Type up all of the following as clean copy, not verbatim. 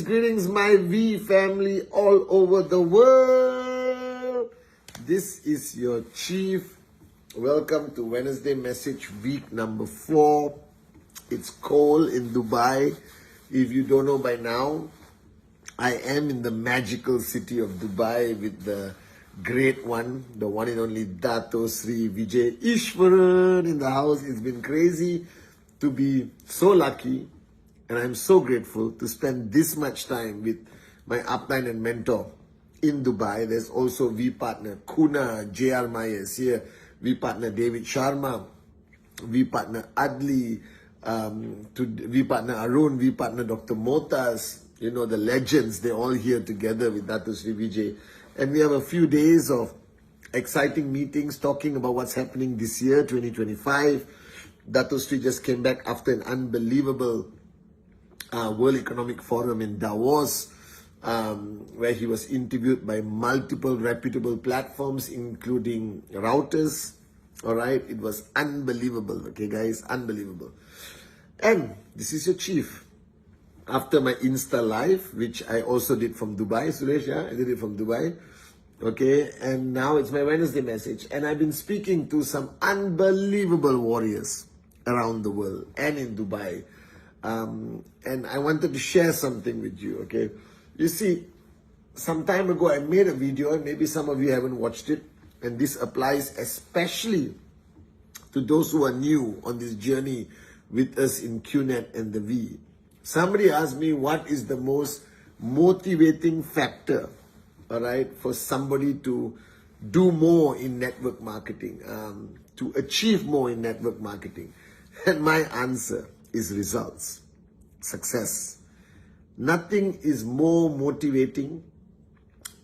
Greetings, my V family all over the world. This is your Chief. Welcome to Wednesday Message week number 4. It's cold in Dubai. If you don't know by now, I am in the magical city of Dubai with the great one, the one and only Dato Sri Vijay Ishwaran in the house. It's been crazy to be so lucky. And I'm so grateful to spend this much time with my upline and mentor in Dubai. There's also V partner Kuna, JR Myers here, V partner David Sharma, V partner Adli, V partner Arun, V partner Dr. Motas, you know, the legends, they're all here together with Dato Sri Vijay. And we have a few days of exciting meetings talking about what's happening this year, 2025. Dato Sri just came back after an unbelievable World Economic Forum in Davos, where he was interviewed by multiple reputable platforms, including Reuters. All right, it was unbelievable. Okay, guys, unbelievable. And this is your Chief. After my Insta Live, which I also did from Dubai, Suresh, yeah? I did it from Dubai. Okay, and now it's my Wednesday message. And I've been speaking to some unbelievable warriors around the world and in Dubai. And I wanted to share something with you, okay? You see, some time ago I made a video, and maybe some of you haven't watched it, and this applies especially to those who are new on this journey with us in QNet and the V. Somebody asked me, what is the most motivating factor, all right, for somebody to do more in network marketing, to achieve more in network marketing? And my answer is results, success. Nothing is more motivating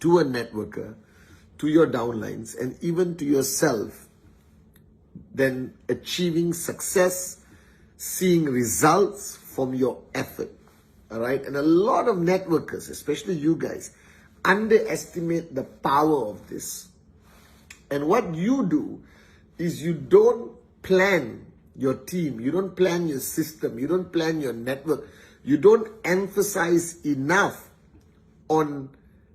to a networker, to your downlines, and even to yourself than achieving success, seeing results from your effort. All right? And a lot of networkers, especially you guys, underestimate the power of this. And what you do is you don't plan your team, you don't plan your system, you don't plan your network, you don't emphasize enough on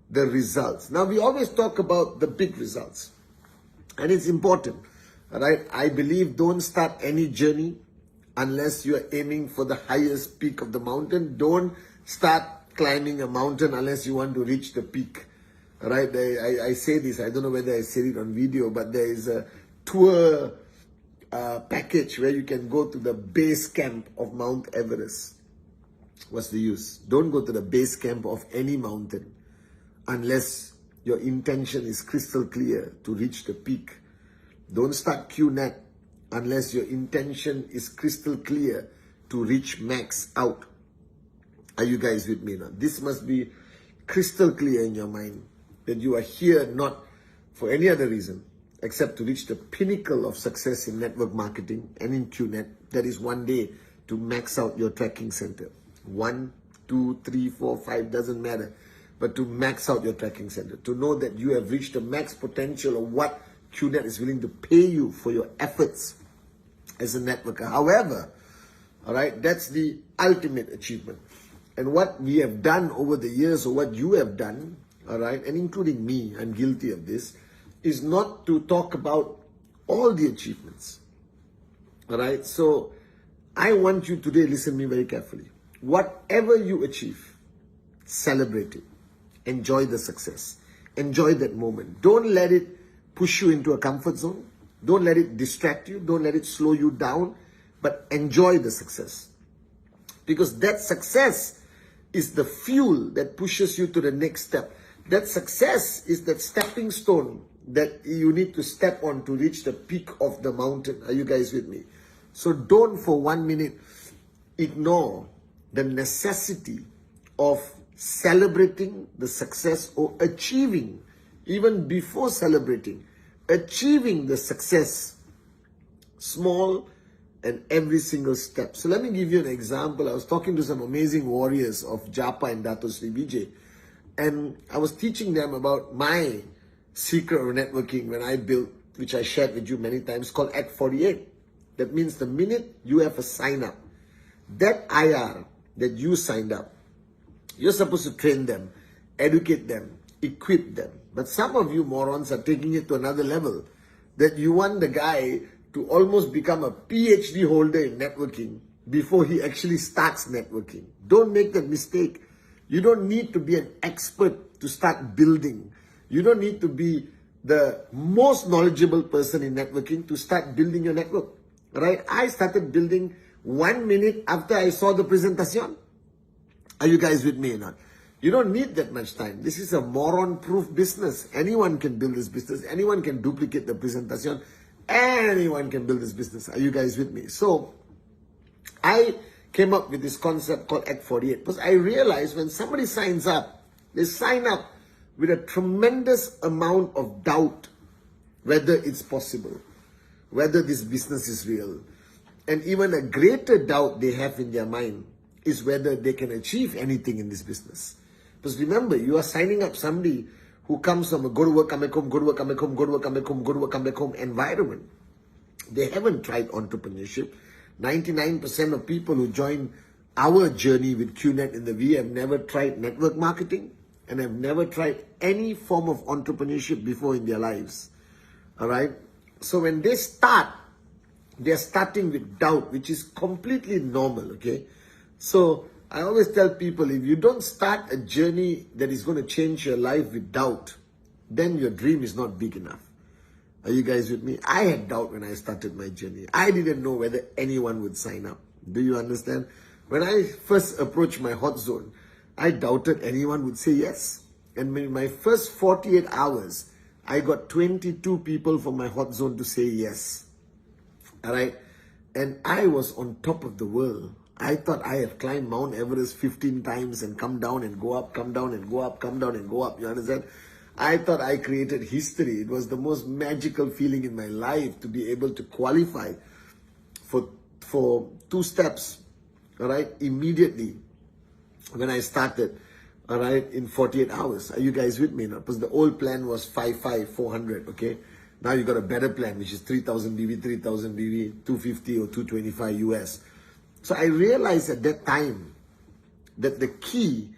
the results. Now, we always talk about the big results, and it's important, all right? I believe don't start any journey unless you're aiming for the highest peak of the mountain. Don't start climbing a mountain unless you want to reach the peak, all right? I say this, I don't know whether I said it on video, but there is a tour package where you can go to the base camp of Mount Everest. What's the use? Don't go to the base camp of any mountain unless your intention is crystal clear to reach the peak. Don't start QNet unless your intention is crystal clear to reach max out. Are you guys with me now? This must be crystal clear in your mind that you are here not for any other reason except to reach the pinnacle of success in network marketing and in QNet. That is one day to max out your tracking center. 1, 2, 3, 4, 5, doesn't matter. But to max out your tracking center. To know that you have reached the max potential of what QNet is willing to pay you for your efforts as a networker. However, all right, that's the ultimate achievement. And what we have done over the years, or what you have done, all right, and including me, I'm guilty of this, is not to talk about all the achievements. All right, so I want you today, listen to me very carefully. Whatever you achieve, celebrate it. Enjoy the success. Enjoy that moment. Don't let it push you into a comfort zone. Don't let it distract you. Don't let it slow you down. But enjoy the success. Because that success is the fuel that pushes you to the next step. That success is that stepping stone that you need to step on to reach the peak of the mountain. Are you guys with me? So don't for 1 minute ignore the necessity of celebrating the success or achieving, even before celebrating, achieving the success, small and every single step. So let me give you an example. I was talking to some amazing warriors of Japa and Dato Sri Vijay, and I was teaching them about my secret of networking when I built, which I shared with you many times, called Act 48. That means the minute you have a sign up, that IR that you signed up, you're supposed to train them, educate them, equip them. But some of you morons are taking it to another level, that you want the guy to almost become a PhD holder in networking before he actually starts networking. Don't make that mistake. You don't need to be an expert to start building. You don't need to be the most knowledgeable person in networking to start building your network. Right? I started building 1 minute after I saw the presentation. Are you guys with me or not? You don't need that much time. This is a moron-proof business. Anyone can build this business. Anyone can duplicate the presentation. Anyone can build this business. Are you guys with me? So, I came up with this concept called Act 48 because I realized when somebody signs up, they sign up with a tremendous amount of doubt whether it's possible, whether this business is real. And even a greater doubt they have in their mind is whether they can achieve anything in this business. Because remember, you are signing up somebody who comes from a go to work, come back home, go to work, come back home, go to work, come back home, go to work, come back home environment. They haven't tried entrepreneurship. 99% of people who join our journey with QNet in the V have never tried network marketing and have never tried any form of entrepreneurship before in their lives. All right? So when they start, they're starting with doubt, which is completely normal, okay? So I always tell people, if you don't start a journey that is going to change your life with doubt, then your dream is not big enough. Are you guys with me? I had doubt when I started my journey. I didn't know whether anyone would sign up. Do you understand? When I first approached my hot zone, I doubted anyone would say yes. And in my first 48 hours, I got 22 people from my hot zone to say yes. All right? And I was on top of the world. I thought I have climbed Mount Everest 15 times and come down and go up, come down and go up, come down and go up. You understand? I thought I created history. It was the most magical feeling in my life to be able to qualify for 2 steps, all right, immediately when I started, all right, in 48 hours. Are you guys with me now? Because the old plan was 400, okay? Now you got a better plan, which is 3,000 BV, 3,000 BV, 250 or 225 US. So I realized at that time that the key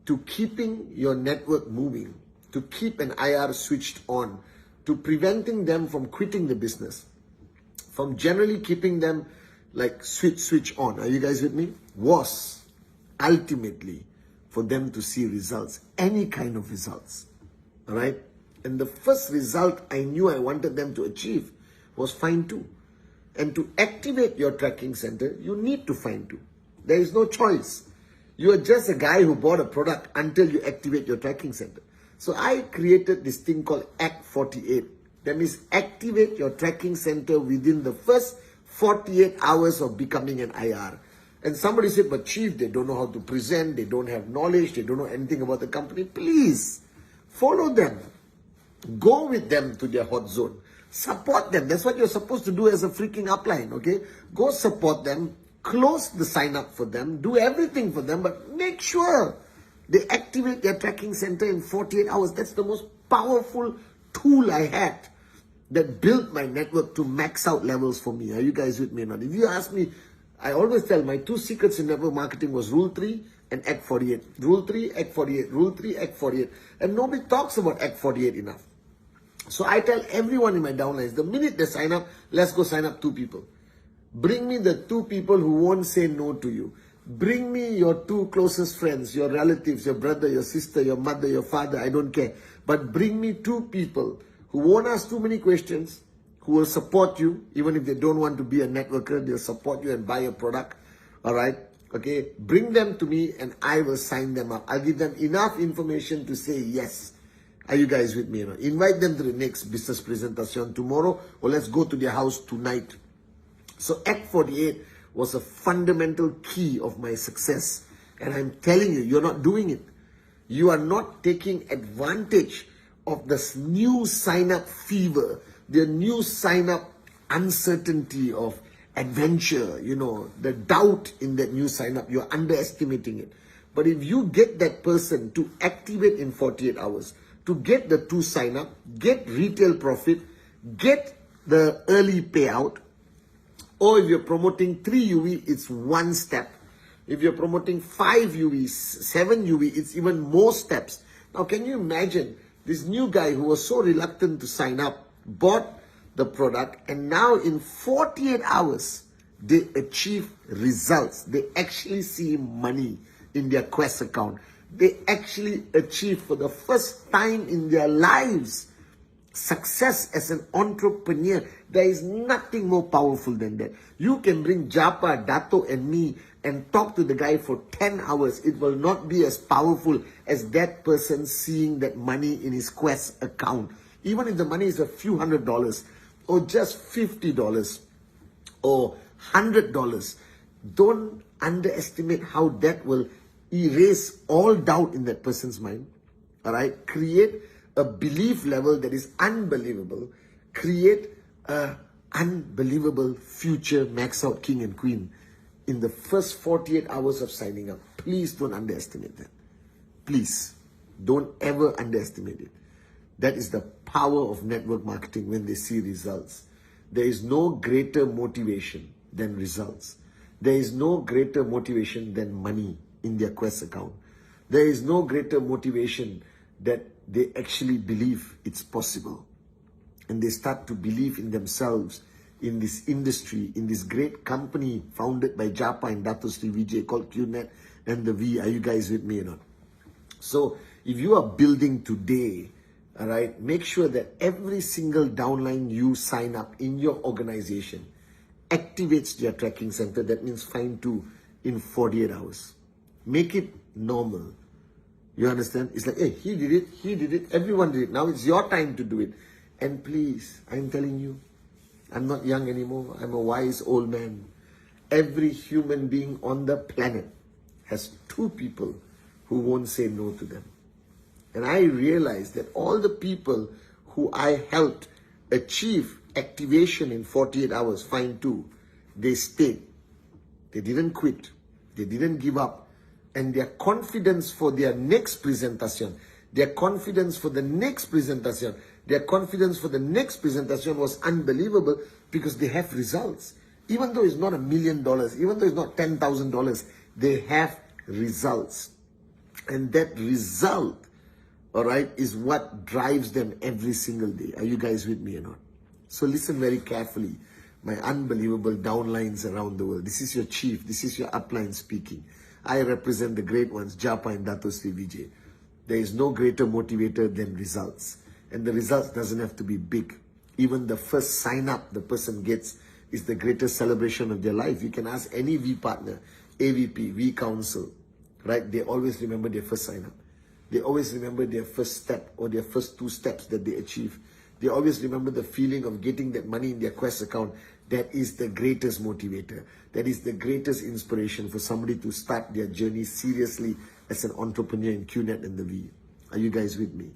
to keeping your network moving, to keep an IR switched on, to preventing them from quitting the business, from generally keeping them like switch on, are you guys with me? Was ultimately for them to see results, any kind of results, all right? And the first result I knew I wanted them to achieve was find 2. And to activate your tracking center, you need to find 2. There is no choice. You are just a guy who bought a product until you activate your tracking center. So I created this thing called Act 48. That means activate your tracking center within the first 48 hours of becoming an IR. And somebody said, but Chief, they don't know how to present, they don't have knowledge, they don't know anything about the company. Please, follow them. Go with them to their hot zone. Support them. That's what you're supposed to do as a freaking upline, okay? Go support them, close the sign up for them, do everything for them, but make sure they activate their tracking center in 48 hours. That's the most powerful tool I had that built my network to max out levels for me. Are you guys with me or not? If you ask me, I always tell my 2 secrets in network marketing was Rule 3 and Act 48. Rule 3, Act 48. Rule 3, Act 48. And nobody talks about Act 48 enough. So I tell everyone in my downlines, the minute they sign up, let's go sign up 2 people. Bring me the 2 people who won't say no to you. Bring me your 2 closest friends, your relatives, your brother, your sister, your mother, your father, I don't care. But bring me 2 people who won't ask too many questions, who will support you, even if they don't want to be a networker, they'll support you and buy a product, all right? Okay, bring them to me and I will sign them up. I'll give them enough information to say yes. Are you guys with me? Invite them to the next business presentation tomorrow, or let's go to their house tonight. So Act 48 was a fundamental key of my success. And I'm telling you, you're not doing it. You are not taking advantage of this new sign-up fever, the new sign-up uncertainty of adventure, the doubt in that new sign-up. You're underestimating it. But if you get that person to activate in 48 hours, to get the 2 sign-up, get retail profit, get the early payout, or if you're promoting 3 UV, it's 1 step. If you're promoting 5 UV, 7 UV, it's even more steps. Now, can you imagine this new guy who was so reluctant to sign up, bought the product, and now in 48 hours, they achieve results. They actually see money in their Quest account. They actually achieve for the first time in their lives success as an entrepreneur. There is nothing more powerful than that. You can bring Japa, Dato and me and talk to the guy for 10 hours. It will not be as powerful as that person seeing that money in his Quest account. Even if the money is a few $100 or just $50 or $100, don't underestimate how that will erase all doubt in that person's mind. All right? Create a belief level that is unbelievable. Create a unbelievable future max out king and queen in the first 48 hours of signing up. Please don't underestimate that. Please don't ever underestimate it. That is the power of network marketing when they see results. There is no greater motivation than results. There is no greater motivation than money in their Quest account. There is no greater motivation that they actually believe it's possible. And they start to believe in themselves, in this industry, in this great company founded by Japa and Dato Sri Vijay called QNet and the V. Are you guys with me or not? So if you are building today, all right, make sure that every single downline you sign up in your organization activates their tracking center. That means find 2 in 48 hours. Make it normal. You understand? It's like, hey, he did it, everyone did it. Now it's your time to do it. And please, I'm telling you, I'm not young anymore. I'm a wise old man. Every human being on the planet has 2 people who won't say no to them. And I realized that all the people who I helped achieve activation in 48 hours, find 2, they stayed. They didn't quit. They didn't give up. And their confidence for their next presentation, their confidence for the next presentation, their confidence for the next presentation was unbelievable because they have results. Even though it's not $1 million, even though it's not $10,000, they have results. And that result, all right, is what drives them every single day. Are you guys with me or not? So listen very carefully, my unbelievable downlines around the world. This is your chief. This is your upline speaking. I represent the great ones, Japa and Dato Sri Vijay. There is no greater motivator than results. And the results doesn't have to be big. Even the first sign up the person gets is the greatest celebration of their life. You can ask any V partner, AVP, V council, right? They always remember their first sign up. They always remember their first step or their first 2 steps that they achieve. They always remember the feeling of getting that money in their Quest account. That is the greatest motivator. That is the greatest inspiration for somebody to start their journey seriously as an entrepreneur in QNet and the V. Are you guys with me?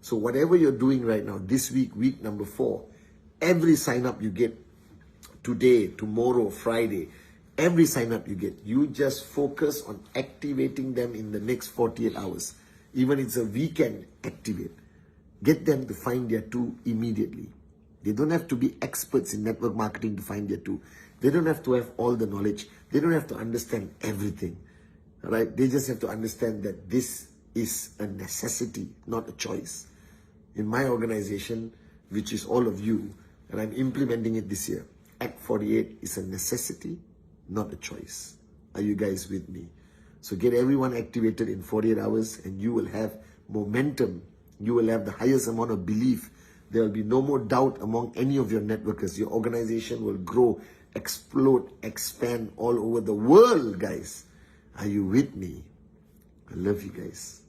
So whatever you're doing right now, this week, week number 4, every sign up you get today, tomorrow, Friday, every sign up you get, you just focus on activating them in the next 48 hours. Even if it's a weekend, activate. Get them to find their 2 immediately. They don't have to be experts in network marketing to find their 2. They don't have to have all the knowledge. They don't have to understand everything. All right? They just have to understand that this is a necessity, not a choice. In my organization, which is all of you, and I'm implementing it this year, Act 48 is a necessity, not a choice. Are you guys with me? So get everyone activated in 48 hours and you will have momentum. You will have the highest amount of belief. There will be no more doubt among any of your networkers. Your organization will grow, explode, expand all over the world, guys. Are you with me? I love you guys.